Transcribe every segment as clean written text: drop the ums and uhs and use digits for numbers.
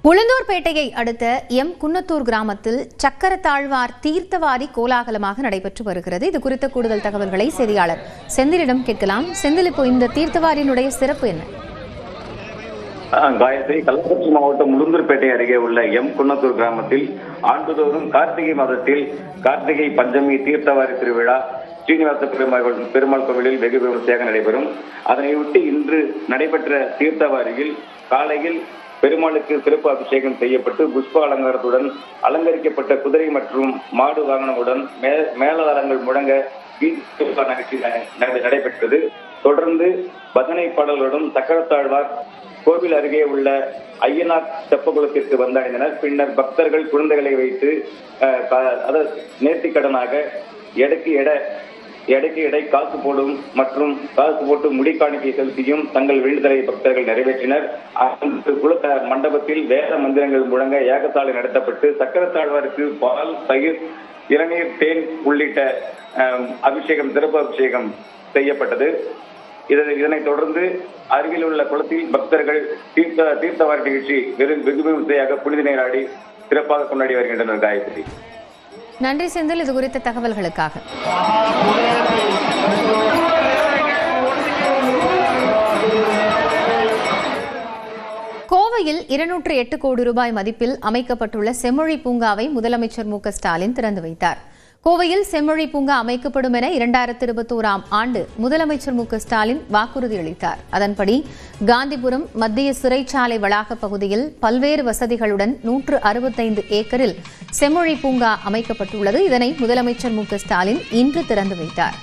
உளுந்தூர்பேட்டையை அடுத்த எம் குன்னத்தூர் கிராமத்தில் சக்கரத்தாழ்வார் தீர்த்தவாரி கோலாகலமாக நடைபெற்று வருகிறது. இது குறித்த கூடுதல் தகவல்களை செய்தியாளர் செந்திலிடம் கேட்கலாம். செந்தில், இப்போ இந்த தீர்த்தவாரியினுடைய சிறப்பு என்ன? காயத்ரி, கள்ளக்குறிச்சி மாவட்டம் உளுந்தூர்பேட்டை அருகே உள்ள எம் குன்னத்தூர் கிராமத்தில் ஆண்டுதோறும் கார்த்திகை மாதத்தில் கார்த்திகை பஞ்சமி தீர்த்தவாரி திருவிழா ஸ்ரீனிவாச பெருமாள் கோவிலில் வெகு விமர்சையாக நடைபெறும். அதனையொட்டி இன்று நடைபெற்ற தீர்த்தவாரியில் காலையில் பெருமாளுக்கு சிறப்பு அபிஷேகம் செய்யப்பட்டு புஷ்ப அலங்காரத்துடன் அலங்கரிக்கப்பட்ட குதிரை மற்றும் மாடு வாகனமுடன் மேலதாளங்கள் முழங்க நிகழ்ச்சி நடைபெற்றது. தொடர்ந்து பஜனை பாடல்களுடன் சக்கரத்தாழ்வார் கோவில் அருகே உள்ள ஐயனார் தெப்பகுளத்திற்கு வந்தடைந்தனர். பின்னர் பக்தர்கள் குழந்தைகளை வைத்து நேர்த்திக்கடனாக எடைக்கு எடை காசு போடும் மற்றும் காசு போட்டு முடிக்காணிக்கை செலுத்தியும் தங்கள் வேண்டுதலை பக்தர்கள் நிறைவேற்றினர். குளத்த மண்டபத்தில் வேத மந்திரங்கள் முழங்க யாகசாலை நடத்தப்பட்டு சக்கரத்தாழ்வாருக்கு பால், தயிர், இளநீர், தேன் உள்ளிட்ட சிறப்பு அபிஷேகம் செய்யப்பட்டது. இதனைத் தொடர்ந்து அருகில் உள்ள குளத்தில் பக்தர்கள் தீர்த்தவாரி நிகழ்ச்சி வெகு விமர்சையாக புனித நீராடி சிறப்பாக கொண்டாடி வருகின்றனர். காயத்ரி, நன்றி செந்தில், இது குறித்த தகவல்களுக்காக. கோவையில் 208 கோடி ரூபாய் மதிப்பில் அமைக்கப்பட்டுள்ள செம்மொழி பூங்காவை முதலமைச்சர் மு.க. ஸ்டாலின் திறந்து வைத்தார். கோவையில் செம்மொழி பூங்கா அமைக்கப்படும் என 2021ஆம் ஆண்டு முதலமைச்சர் மு.க. ஸ்டாலின் வாக்குறுதி அளித்தார். அதன்படி காந்திபுரம் மத்திய சிறைச்சாலை வளாக பகுதியில் பல்வேறு வசதிகளுடன் 165 ஏக்கரில் செம்மொழி பூங்கா அமைக்கப்பட்டுள்ளது. இதனை முதலமைச்சர் மு.க. ஸ்டாலின் இன்று திறந்து வைத்தார்.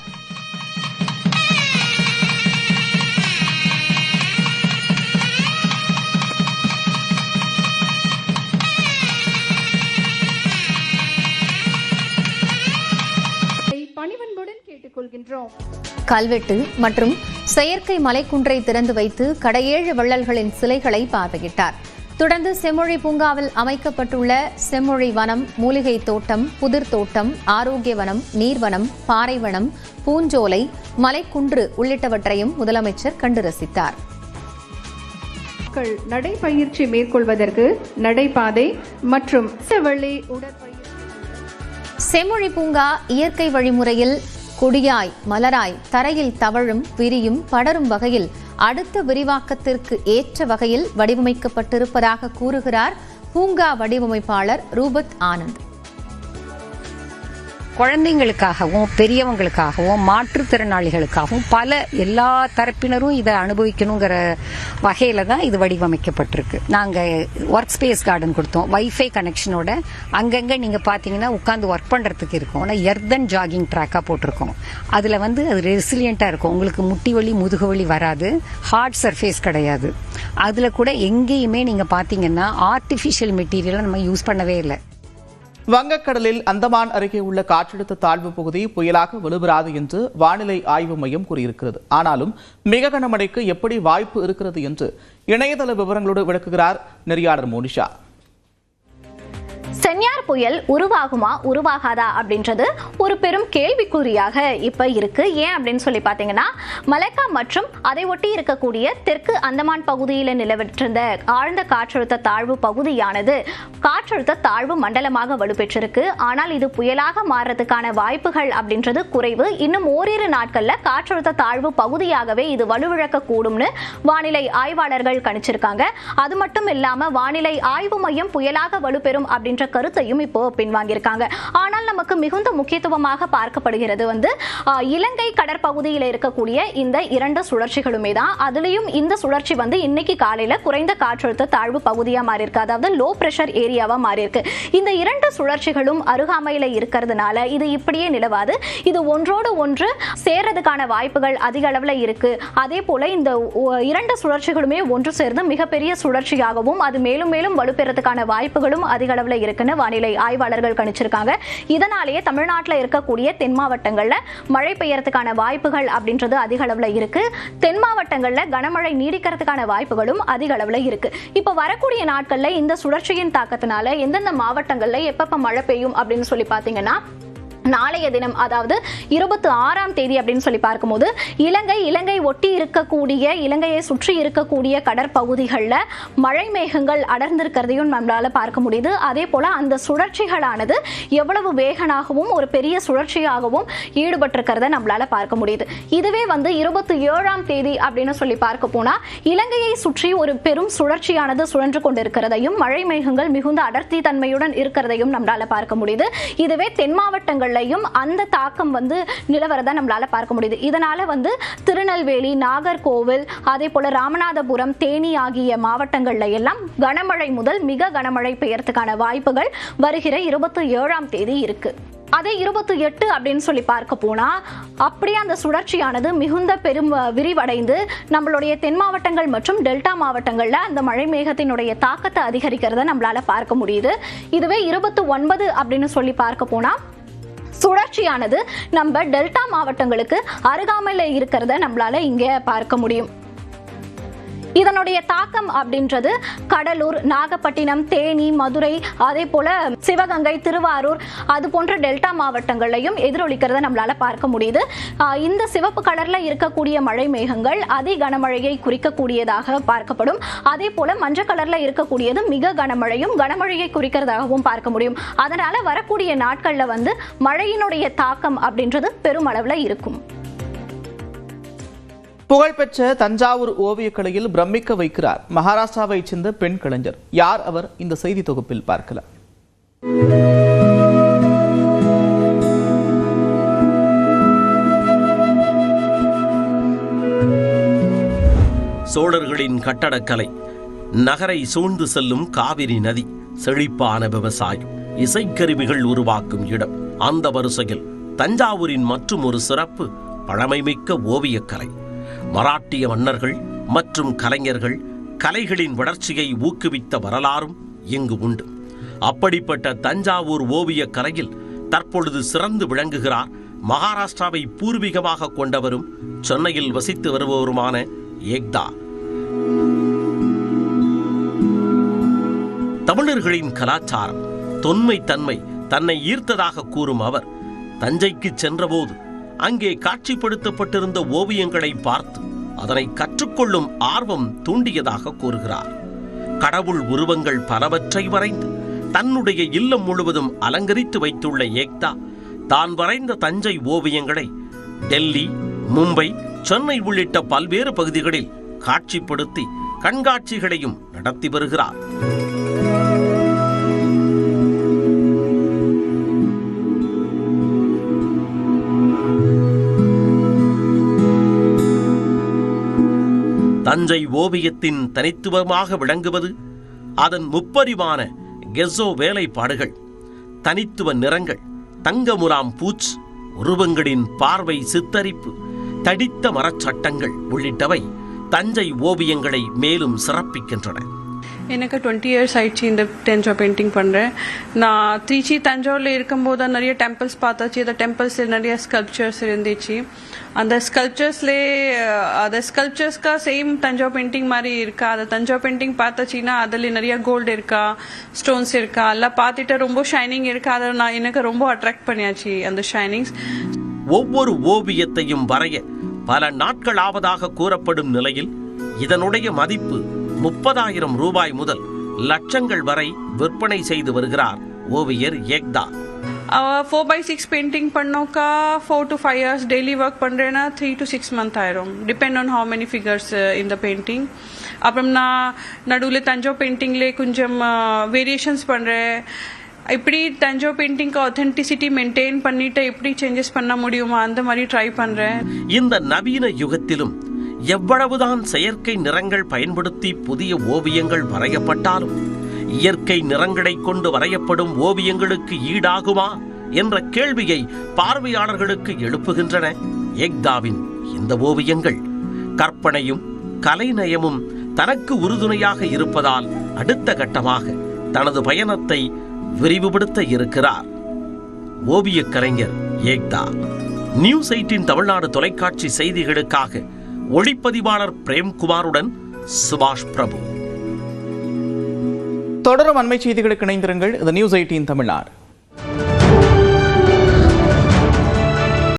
கல்வெட்டு மற்றும் செயற்கை மலைக்குன்றை திறந்து வைத்து கடையேழு வள்ளல்களின் சிலைகளை பார்வையிட்டார். தொடர்ந்து செம்மொழி பூங்காவில் அமைக்கப்பட்டுள்ள செம்மொழி வனம், மூலிகை தோட்டம், புதிர் தோட்டம், ஆரோக்கிய வனம், நீர்வனம், பாறைவனம், பூஞ்சோலை, மலைக்குன்று உள்ளிட்டவற்றையும் முதலமைச்சர் கண்டு ரசித்தார். நடைப்பயிற்சி மேற்கொள்வதற்கு நடைபாதை மற்றும் செம்மொழி பூங்கா இயற்கை வழிமுறையில் கொடியாய், மலராய், தரையில் தவழும், விரியும், படரும் வகையில் அடுத்த விரிவாக்கத்திற்கு ஏற்ற வகையில் வடிவமைக்கப்பட்டிருப்பதாக கூறுகிறார் பூங்கா வடிவமைப்பாளர் ரூபத் ஆனந்த். குழந்தைங்களுக்காகவும் பெரியவங்களுக்காகவும் மாற்றுத்திறனாளிகளுக்காகவும் எல்லா தரப்பினரும் இதை அனுபவிக்கணுங்கிற வகையில தான் இது வடிவமைக்கப்பட்டிருக்கு. நாங்கள் ஒர்க் ஸ்பேஸ் கார்டன் கொடுத்தோம், வைஃபை கனெக்ஷனோட. அங்கங்கே நீங்கள் பார்த்தீங்கன்னா உட்காந்து ஒர்க் பண்ணுறதுக்கு இருக்கும். ஆனால் எர்தன் ஜாகிங் ட்ராக்காக போட்டிருக்கோம். அதில் அது ரெசிலியண்ட்டாக இருக்கும். உங்களுக்கு முட்டி வலி, முதுகு வலி வராது. ஹார்ட் சர்ஃபேஸ் கிடையாது. அதில் கூட எங்கேயுமே நீங்கள் பார்த்தீங்கன்னா ஆர்டிஃபிஷியல் மெட்டீரியலை நம்ம யூஸ் பண்ணவே இல்லை. வங்கக்கடலில் அந்தமான் அருகே உள்ள காற்றழுத்த தாழ்வு பகுதி புயலாக வலுப்பெறாது என்று வானிலை ஆய்வு மையம் கூறியிருக்கிறது. ஆனாலும் மிக கனமழைக்கு எப்படி வாய்ப்பு இருக்கிறது என்று இணையதள விவரங்களோடு விளக்குகிறார் நெறியாளர் மோனிஷா. சென்யார் புயல் உருவாகுமா உருவாகாதா அப்படின்றது ஒரு பெரும் கேள்விக்குறியாக இப்ப இருக்கு. ஏன் அப்படின்னு சொல்லி பாத்தீங்கன்னா, மலைக்கா மற்றும் அதை ஒட்டி இருக்கக்கூடிய தெற்கு அந்தமான் பகுதியில் நிலவிட்டிருந்த ஆழ்ந்த காற்றழுத்த தாழ்வு பகுதியானது காற்றழுத்த தாழ்வு மண்டலமாக வலுப்பெற்றிருக்கு. ஆனால் இது புயலாக மாறுறதுக்கான வாய்ப்புகள் அப்படின்றது குறைவு. இன்னும் ஓரிரு நாட்கள்ல காற்றழுத்த தாழ்வு பகுதியாகவே இது வலுவிழக்க கூடும்னு வானிலை ஆய்வாளர்கள் கணிச்சிருக்காங்க. அது மட்டும் இல்லாம வானிலை ஆய்வு மையம் புயலாக வலுப்பெறும் அப்படின்ற கருத்தையும் இப்போ பின்வாங்கியிருக்காங்க. ஆனால் நமக்கு மிகுந்த முக்கியத்துவமாக பார்க்கப்படுகிறது இலங்கை கடற்பகுதியில் இருக்கக்கூடிய இந்த 2 சுழற்சிகளுமே தான். அதுலயும் இந்த சுழற்சி இன்னைக்கு காலையில குறைந்த காற்றழுத்த தாழ்வு பகுதியா மாறி இருக்கு. அதாவது லோ பிரஷர் ஏரியாவா மாறி இருக்கு. இந்த 2 சுழற்சிகளும் அருகாமையில இருக்கிறதுனால இது இப்படியே நிலவாது. இது ஒன்றோடு ஒன்று சேர்றதுக்கான வாய்ப்புகள் அதிக அளவுல இருக்கு. அதே போல இந்த 2 சுழற்சிகளுமே ஒன்று சேர்ந்து மிகப்பெரிய சுழற்சியாகவும் அது மேலும் மேலும் வலுப்பெறதுக்கான வாய்ப்புகளும் அதிக அளவுல இருக்குன்னு வானிலை ஆய்வாளர்கள் கணிச்சிருக்காங்க. இதனாலேயே தமிழ்நாட்டில் இருக்கக்கூடிய தென் மாவட்டங்கள்ல மழை பெய்யறதுக்கான வாய்ப்புகள் அப்படின்றது அதிக அளவுல இருக்கு. தென் மாவட்டங்கள்ல கனமழை நீடிக்கிறதுக்கான வாய்ப்புகளும் அதிக அளவுல இருக்கு. இப்ப வரக்கூடிய நாட்கள்ல இந்த சுழற்சியின் தாக்கத்தினால எந்தெந்த மாவட்டங்கள்ல எப்பப்ப மழை பெய்யும் அப்படின்னு சொல்லி பாத்தீங்கன்னா, நாளைய தினம் அதாவது 26ஆம் தேதி அப்படின்னு சொல்லி பார்க்கும்போது இலங்கை ஒட்டி இருக்கக்கூடிய இலங்கையை சுற்றி இருக்கக்கூடிய கடற்பகுதிகளில் மழை மேகங்கள் அடர்ந்திருக்கிறதையும் நம்மளால பார்க்க முடியுது. அதே போல அந்த சுழற்சிகளானது எவ்வளவு வேகனாகவும் ஒரு பெரிய சுழற்சியாகவும் ஈடுபட்டிருக்கிறத நம்மளால பார்க்க முடியுது. இதுவே 27ஆம் தேதி அப்படின்னு சொல்லி பார்க்க போனா இலங்கையை சுற்றி ஒரு பெரும் சுழற்சியானது சுழன்று கொண்டிருக்கிறதையும் மழை மேகங்கள் மிகுந்த அடர்த்தி தன்மையுடன் இருக்கிறதையும் நம்மளால பார்க்க முடியுது. இதுவே தென் மாவட்டங்கள் அந்த தாக்கம் நிலவரதை நம்மளால பார்க்க முடியுது. இதனால திருநெல்வேலி, நாகர்கோவில், அதே போல ராமநாதபுரம், தேனி ஆகிய மாவட்டங்கள்ல எல்லாம் கனமழை முதல் மிக கனமழை பெய்யறதுக்கான வாய்ப்புகள் வருகிற 27ஆம் தேதி இருக்கு. அதே 28 அப்படின்னு சொல்லி பார்க்க போனா அப்படியே அந்த சுழற்சியானது மிகுந்த பெரும் விரிவடைந்து நம்மளுடைய தென் மாவட்டங்கள் மற்றும் டெல்டா மாவட்டங்கள்ல அந்த மழை மேகத்தினுடைய தாக்கத்தை அதிகரிக்கிறத நம்மளால பார்க்க முடியுது. இதுவே 29 அப்படின்னு சொல்லி பார்க்க போனா சுழற்சியானது நம்ம டெல்டா மாவட்டங்களுக்கு அருகாமையில் இருக்கிறத நம்மளால இங்க பார்க்க முடியும். இதனுடைய தாக்கம் அப்படின்றது கடலூர், நாகப்பட்டினம், தேனி, மதுரை, அதே போல சிவகங்கை, திருவாரூர் அது போன்ற டெல்டா மாவட்டங்களையும் எதிரொலிக்கிறத நம்மளால பார்க்க முடியுது. இந்த சிவப்பு கலர்ல இருக்கக்கூடிய மழை மேகங்கள் அதி கனமழையை குறிக்கக்கூடியதாக பார்க்கப்படும். அதே போல மஞ்சள் கலர்ல இருக்கக்கூடியது மிக கனமழையும் கனமழையை குறிக்கிறதாகவும் பார்க்க முடியும். அதனால வரக்கூடிய நாட்கள்ல மழையினுடைய தாக்கம் அப்படின்றது பெருமளவுல இருக்கும். புகழ்பெற்ற தஞ்சாவூர் ஓவியக்கலையில் பிரமிக்க வைக்கிறார் மகாராஷ்டிராவைச் சேர்ந்த பெண் கலைஞர். யார் அவர்? இந்த செய்தி தொகுப்பில் பார்க்கலாம். சோழர்களின் கட்டடக்கலை, நகரை சூழ்ந்து செல்லும் காவிரி நதி, செழிப்பான விவசாயம், இசைக்கருவிகள் உருவாக்கும் இடம். அந்த வரிசையில் தஞ்சாவூரின் மற்றும் ஒரு சிறப்பு பழமைமிக்க ஓவியக்கலை. மராட்டிய மன்னர்கள் மற்றும் கலைஞர்கள் கலைகளின் வளர்ச்சியை ஊக்குவித்த வரலாறும் இங்கு உண்டு. அப்படிப்பட்ட தஞ்சாவூர் ஓவிய கலையில் தற்பொழுது சிறந்து விளங்குகிறார் மகாராஷ்டிராவை பூர்வீகமாக கொண்டவரும் சென்னையில் வசித்து வருபவருமான ஏக்தா. தமிழர்களின் கலாச்சாரம், தொன்மை தன்மை தன்னை ஈர்த்ததாக கூறும் அவர் தஞ்சைக்கு சென்றபோது அங்கே காட்சிப்படுத்தப்பட்டிருந்த ஓவியங்களை பார்த்து அதனை கற்றுக்கொள்ளும் ஆர்வம் தூண்டியதாக கூறுகிறார். கடவுள் உருவங்கள் பலவற்றை வரைந்து தன்னுடைய இல்லம் முழுவதும் அலங்கரித்து வைத்துள்ள ஏக்தா தான் வரைந்த தஞ்சை ஓவியங்களை டெல்லி, மும்பை, சென்னை உள்ளிட்ட பல்வேறு பகுதிகளில் காட்சிப்படுத்தி கண்காட்சிகளையும் நடத்தி வருகிறார். தஞ்சை ஓவியத்தின் தனித்துவமாக விளங்குவது அதன் முப்பரிவான கெஸோ வேலைப்பாடுகள், தனித்துவ நிறங்கள், தங்கமுலாம் பூச், உருவங்களின் பார்வை சித்தரிப்பு, தடித்த மரச்சட்டங்கள் உள்ளிட்டவை தஞ்சை ஓவியங்களை மேலும் சிறப்பிக்கின்றன. எனக்கு 20 years ஆயிடுச்சு இந்த டென்ஜோ பெயிண்டிங் பண்ணுறேன். நான் திருச்சி தஞ்சாவூரில் இருக்கும்போது நிறைய டெம்பிள்ஸ் பார்த்தாச்சு. அந்த டெம்பிள்ஸில் நிறைய ஸ்கல்ப்சர்ஸ் இருந்துச்சு. அந்த ஸ்கல்ப்சர்ஸ்க்கா சேம் தஞ்சோ பெயிண்டிங் மாதிரி இருக்கா? அந்த தஞ்சோ பெயிண்டிங் பார்த்தாச்சின்னா அதில் நிறைய கோல்டு இருக்கா, ஸ்டோன்ஸ் இருக்கா, எல்லாம் பார்த்துட்டு ரொம்ப ஷைனிங் இருக்கா. அதை எனக்கு ரொம்ப அட்ராக்ட் பண்ணியாச்சு அந்த ஷைனிங்ஸ். ஒவ்வொரு ஓவியத்தையும் வரைய பல நாட்கள் ஆவதாக கூறப்படும் நிலையில் இதனுடைய மதிப்பு 30,000 ரூபாய் முதல் லட்சங்கள் வரை விற்பனை செய்து வருகிறார் ஓவியர் ஏக்தா. 4x6 பெயிண்டிங் பண்ணோக்கா 4 to 5 years டெய்லி ஒர்க் பண்ணுறேன்னா 3 to 6 months ஆயிரும். Depend on how many figures இந்த பெயிண்டிங். அப்புறம் நான் நடுவில் தஞ்சோ பெயிண்டிங்லே கொஞ்சம் வேரியேஷன்ஸ் பண்ணுறேன். இப்படி தஞ்சோ பெயிண்டிங்க்கு ஆத்தென்டிசிட்டி மெயின்டைன் பண்ணிட்டு எப்படி சேஞ்சஸ் பண்ண முடியுமா அந்த மாதிரி ட்ரை பண்ணுறேன். இந்த நவீன யுகத்திலும் எவ்வளவுதான் செயற்கை நிறங்கள் பயன்படுத்தி புதிய ஓவியங்கள் வரையப்பட்டாலும் இயற்கை நிறங்களை கொண்டு வரையப்படும் ஓவியங்களுக்கு ஈடாகுமா என்ற கேள்வியை பார்வையாளர்களுக்கு எழுப்புகின்றன ஏக்தாவின் இந்த ஓவியங்கள். கற்பனையும் கலைநயமும் தனக்கு உறுதுணையாக இருப்பதால் அடுத்த கட்டமாக தனது பயணத்தை விரிவுபடுத்த இருக்கிறார் ஓவிய கலைஞர் ஏக்தா. நியூஸ் 18 தமிழ்நாடு தொலைக்காட்சி செய்திகளுக்காக ஒளிப்பதிவாளர் பிரேம்குமாருடன் சுபாஷ் பிரபு. தொடரும் அண்மை செய்திகளுக்கு இணைந்திருங்கள். இது நியூஸ் 18 தமிழ்நாடு.